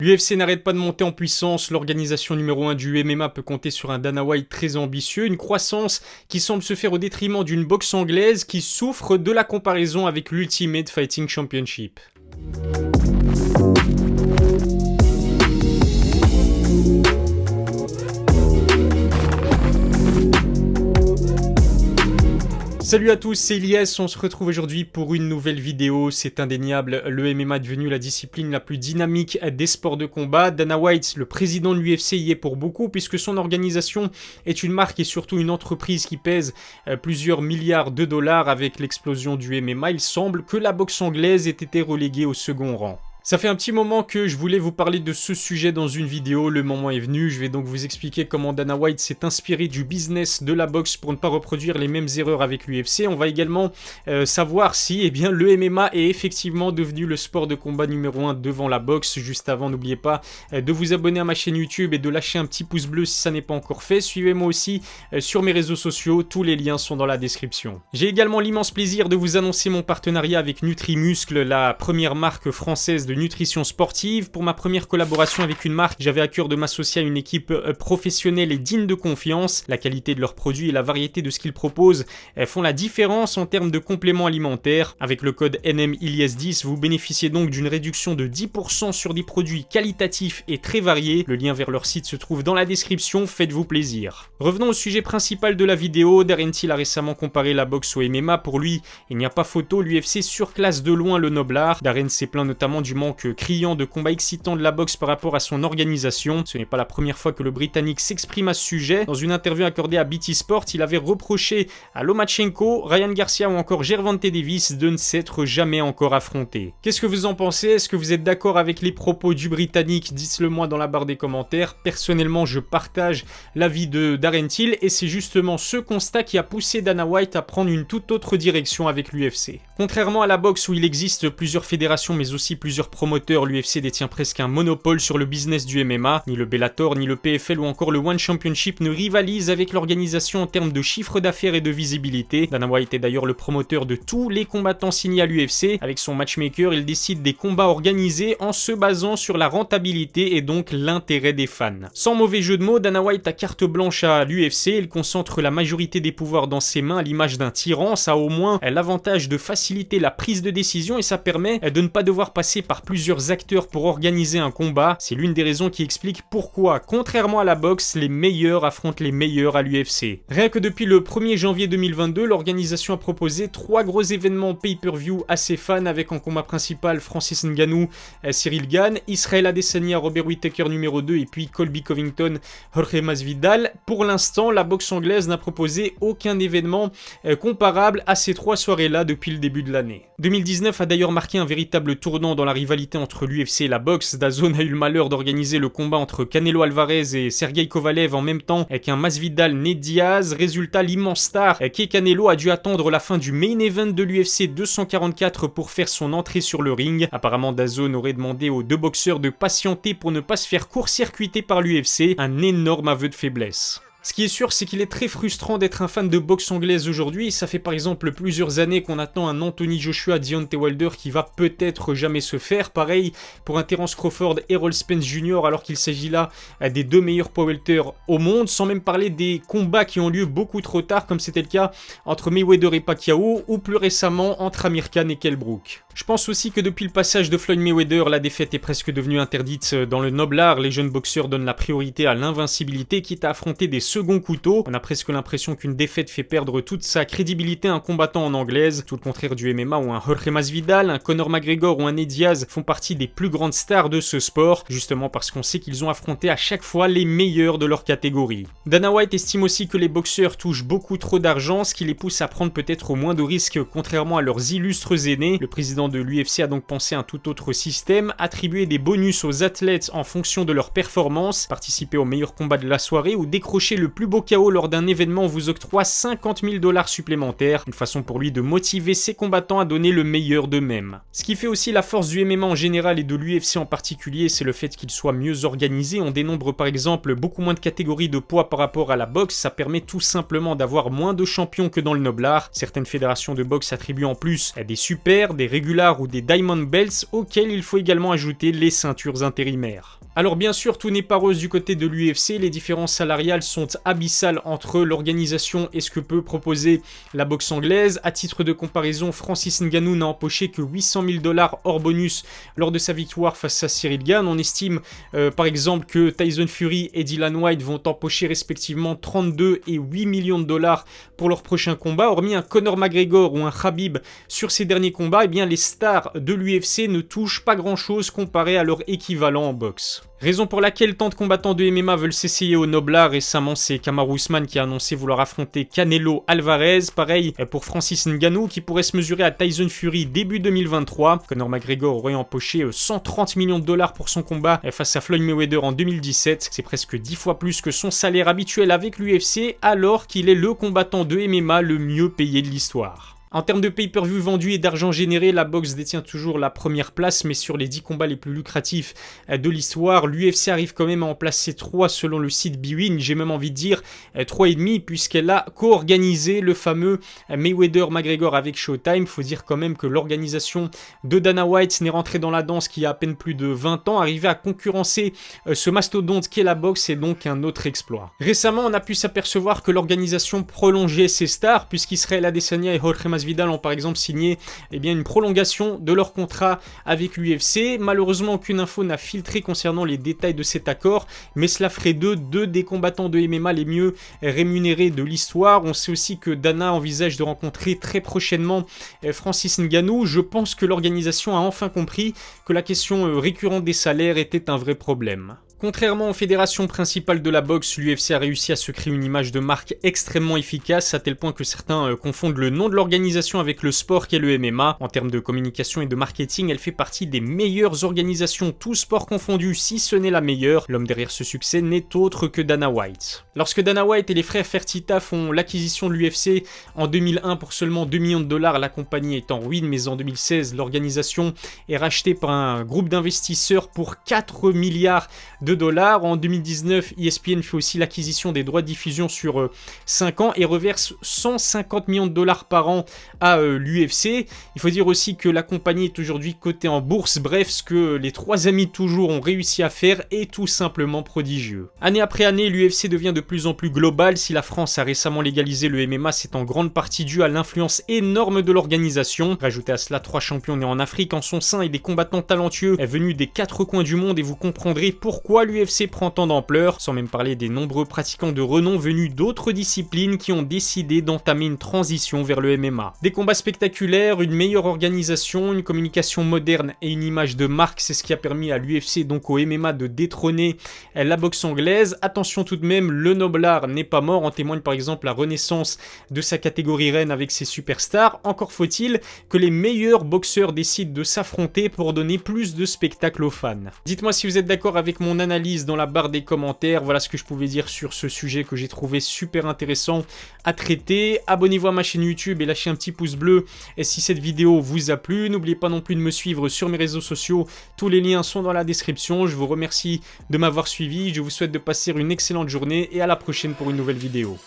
L'UFC n'arrête pas de monter en puissance, l'organisation numéro 1 du MMA peut compter sur un Dana White très ambitieux, une croissance qui semble se faire au détriment d'une boxe anglaise qui souffre de la comparaison avec l'Ultimate Fighting Championship. Salut à tous, c'est Elias, on se retrouve aujourd'hui pour une nouvelle vidéo. C'est indéniable, le MMA est devenu la discipline la plus dynamique des sports de combat. Dana White, le président de l'UFC, y est pour beaucoup puisque son organisation est une marque et surtout une entreprise qui pèse plusieurs milliards de dollars. Avec l'explosion du MMA, il semble que la boxe anglaise ait été reléguée au second rang. Ça fait un petit moment que je voulais vous parler de ce sujet dans une vidéo, le moment est venu, je vais donc vous expliquer comment Dana White s'est inspiré du business de la boxe pour ne pas reproduire les mêmes erreurs avec l'UFC. On va également savoir si le MMA est effectivement devenu le sport de combat numéro 1 devant la boxe. Juste avant, n'oubliez pas de vous abonner à ma chaîne YouTube et de lâcher un petit pouce bleu si ça n'est pas encore fait. Suivez-moi aussi sur mes réseaux sociaux, tous les liens sont dans la description. J'ai également l'immense plaisir de vous annoncer mon partenariat avec Nutrimuscle, la première marque française de nutrition sportive. Pour ma première collaboration avec une marque, j'avais à cœur de m'associer à une équipe professionnelle et digne de confiance. La qualité de leurs produits et la variété de ce qu'ils proposent font la différence en termes de compléments alimentaires. Avec le code NMILIS10, vous bénéficiez donc d'une réduction de 10% sur des produits qualitatifs et très variés. Le lien vers leur site se trouve dans la description, faites-vous plaisir. Revenons au sujet principal de la vidéo. Darren Till a récemment comparé la boxe au MMA. Pour lui, il n'y a pas photo, l'UFC surclasse de loin le noble art. Darren s'est plaint notamment du manque criant de combat excitant de la boxe par rapport à son organisation. Ce n'est pas la première fois que le Britannique s'exprime à ce sujet. Dans une interview accordée à BT Sport, il avait reproché à Lomachenko, Ryan Garcia ou encore Gervonta Davis de ne s'être jamais encore affrontés. Qu'est-ce que vous en pensez? Est-ce que vous êtes d'accord avec les propos du Britannique? Dites-le moi dans la barre des commentaires. Personnellement, je partage l'avis de Darren Till et c'est justement ce constat qui a poussé Dana White à prendre une toute autre direction avec l'UFC. Contrairement à la boxe où il existe plusieurs fédérations mais aussi plusieurs promoteurs, l'UFC détient presque un monopole sur le business du MMA. Ni le Bellator, ni le PFL ou encore le One Championship ne rivalisent avec l'organisation en termes de chiffre d'affaires et de visibilité. Dana White est d'ailleurs le promoteur de tous les combattants signés à l'UFC. Avec son matchmaker, il décide des combats organisés en se basant sur la rentabilité et donc l'intérêt des fans. Sans mauvais jeu de mots, Dana White a carte blanche à l'UFC. Il concentre la majorité des pouvoirs dans ses mains à l'image d'un tyran. Ça a au moins l'avantage de faciliter la prise de décision et ça permet de ne pas devoir passer par plusieurs acteurs pour organiser un combat. C'est l'une des raisons qui explique pourquoi, contrairement à la boxe, les meilleurs affrontent les meilleurs à l'UFC. Rien que depuis le 1er janvier 2022, l'organisation a proposé 3 gros événements pay-per-view à ses fans avec en combat principal Francis Ngannou, Cyril Gane, Israel Adesanya, Robert Whittaker numéro 2 et puis Colby Covington, Jorge Masvidal. Pour l'instant, la boxe anglaise n'a proposé aucun événement comparable à ces 3 soirées-là depuis le début de l'année. 2019 a d'ailleurs marqué un véritable tournant dans la rivalité entre l'UFC et la boxe. DAZN a eu le malheur d'organiser le combat entre Canelo Alvarez et Sergey Kovalev en même temps qu'un Masvidal Nate Diaz. Résultat, l'immense star qu'est Canelo a dû attendre la fin du main event de l'UFC 244 pour faire son entrée sur le ring. Apparemment, DAZN aurait demandé aux 2 boxeurs de patienter pour ne pas se faire court-circuiter par l'UFC. Un énorme aveu de faiblesse. Ce qui est sûr, c'est qu'il est très frustrant d'être un fan de boxe anglaise aujourd'hui. Ça fait par exemple plusieurs années qu'on attend un Anthony Joshua Deontay Wilder qui va peut-être jamais se faire. Pareil pour un Terence Crawford Errol Spence Jr. alors qu'il s'agit là des 2 meilleurs poids welter au monde, sans même parler des combats qui ont lieu beaucoup trop tard comme c'était le cas entre Mayweather et Pacquiao ou plus récemment entre Amir Khan et Kell Brook. Je pense aussi que depuis le passage de Floyd Mayweather, la défaite est presque devenue interdite dans le noble art. Les jeunes boxeurs donnent la priorité à l'invincibilité quitte à affronter des seconds couteaux. On a presque l'impression qu'une défaite fait perdre toute sa crédibilité à un combattant en anglaise. Tout le contraire du MMA où un Jorge Masvidal, un Conor McGregor ou un Nate Diaz font partie des plus grandes stars de ce sport, justement parce qu'on sait qu'ils ont affronté à chaque fois les meilleurs de leur catégorie. Dana White estime aussi que les boxeurs touchent beaucoup trop d'argent, ce qui les pousse à prendre peut-être moins de risques contrairement à leurs illustres aînés. Le président de l'UFC a donc pensé à un tout autre système, attribuer des bonus aux athlètes en fonction de leur performance, participer au meilleur combat de la soirée ou décrocher le plus beau KO lors d'un événement vous octroie 50 000 $ supplémentaires, une façon pour lui de motiver ses combattants à donner le meilleur d'eux-mêmes. Ce qui fait aussi la force du MMA en général et de l'UFC en particulier, c'est le fait qu'il soit mieux organisé. On dénombre par exemple beaucoup moins de catégories de poids par rapport à la boxe, ça permet tout simplement d'avoir moins de champions que dans le noble art. Certaines fédérations de boxe attribuent en plus des super, des regulars ou des diamond belts, auxquels il faut également ajouter les ceintures intérimaires. Alors bien sûr, tout n'est pas rose du côté de l'UFC, les différences salariales sont abyssales entre l'organisation et ce que peut proposer la boxe anglaise. À titre de comparaison, Francis Ngannou n'a empoché que 800 000 $ hors bonus lors de sa victoire face à Cyril Gane. On estime par exemple que Tyson Fury et Dillian Whyte vont empocher respectivement 32 et 8 millions de $ pour leur prochain combat. Hormis un Conor McGregor ou un Khabib sur ces derniers combats, eh bien les stars de l'UFC ne touchent pas grand chose comparé à leur équivalent en boxe. Raison pour laquelle tant de combattants de MMA veulent s'essayer au noble art. Récemment, c'est Kamaru Usman qui a annoncé vouloir affronter Canelo Alvarez. Pareil pour Francis Ngannou qui pourrait se mesurer à Tyson Fury début 2023. Conor McGregor aurait empoché 130 millions de $ pour son combat face à Floyd Mayweather en 2017. C'est presque 10 fois plus que son salaire habituel avec l'UFC, alors qu'il est le combattant de MMA le mieux payé de l'histoire. En termes de pay-per-view vendus et d'argent généré, la boxe détient toujours la première place, mais sur les 10 combats les plus lucratifs de l'histoire, l'UFC arrive quand même à en placer 3 selon le site Bwin, j'ai même envie de dire 3,5 puisqu'elle a co-organisé le fameux Mayweather-McGregor avec Showtime. Faut dire quand même que l'organisation de Dana White n'est rentrée dans la danse qu'il y a à peine plus de 20 ans, arriver à concurrencer ce mastodonte qu'est la boxe est donc un autre exploit. Récemment, on a pu s'apercevoir que l'organisation prolongeait ses stars, puisqu'Israel Adesanya et Jorge Masvidal ont par exemple signé une prolongation de leur contrat avec l'UFC. Malheureusement, aucune info n'a filtré concernant les détails de cet accord, mais cela ferait d'eux deux des combattants de MMA les mieux rémunérés de l'histoire. On sait aussi que Dana envisage de rencontrer très prochainement Francis Ngannou. Je pense que l'organisation a enfin compris que la question récurrente des salaires était un vrai problème. Contrairement aux fédérations principales de la boxe, l'UFC a réussi à se créer une image de marque extrêmement efficace, à tel point que certains confondent le nom de l'organisation avec le sport qu'est le MMA. En termes de communication et de marketing, elle fait partie des meilleures organisations, tous sports confondus, si ce n'est la meilleure. L'homme derrière ce succès n'est autre que Dana White. Lorsque Dana White et les frères Fertitta font l'acquisition de l'UFC en 2001 pour seulement 2 millions de $, la compagnie est en ruine, mais en 2016, l'organisation est rachetée par un groupe d'investisseurs pour 4 milliards de $. En 2019, ESPN fait aussi l'acquisition des droits de diffusion sur 5 ans et reverse 150 millions de $ par an à l'UFC. Il faut dire aussi que la compagnie est aujourd'hui cotée en bourse. Bref, ce que les trois amis toujours ont réussi à faire est tout simplement prodigieux. Année après année, l'UFC devient de plus en plus global. Si la France a récemment légalisé le MMA, c'est en grande partie dû à l'influence énorme de l'organisation. Rajoutez à cela 3 champions nés en Afrique en son sein et des combattants talentueux venus des 4 coins du monde et vous comprendrez pourquoi l'UFC prend tant d'ampleur, sans même parler des nombreux pratiquants de renom venus d'autres disciplines qui ont décidé d'entamer une transition vers le MMA. Des combats spectaculaires, une meilleure organisation, une communication moderne et une image de marque, c'est ce qui a permis à l'UFC, donc au MMA, de détrôner la boxe anglaise. Attention tout de même, le noble art n'est pas mort, en témoigne par exemple la renaissance de sa catégorie reine avec ses superstars. Encore faut-il que les meilleurs boxeurs décident de s'affronter pour donner plus de spectacle aux fans. Dites-moi si vous êtes d'accord avec mon analyse dans la barre des commentaires. Voilà ce que je pouvais dire sur ce sujet que j'ai trouvé super intéressant à traiter. Abonnez-vous à ma chaîne YouTube et lâchez un petit pouce bleu et si cette vidéo vous a plu. N'oubliez pas non plus de me suivre sur mes réseaux sociaux. Tous les liens sont dans la description. Je vous remercie de m'avoir suivi. Je vous souhaite de passer une excellente journée et à la prochaine pour une nouvelle vidéo.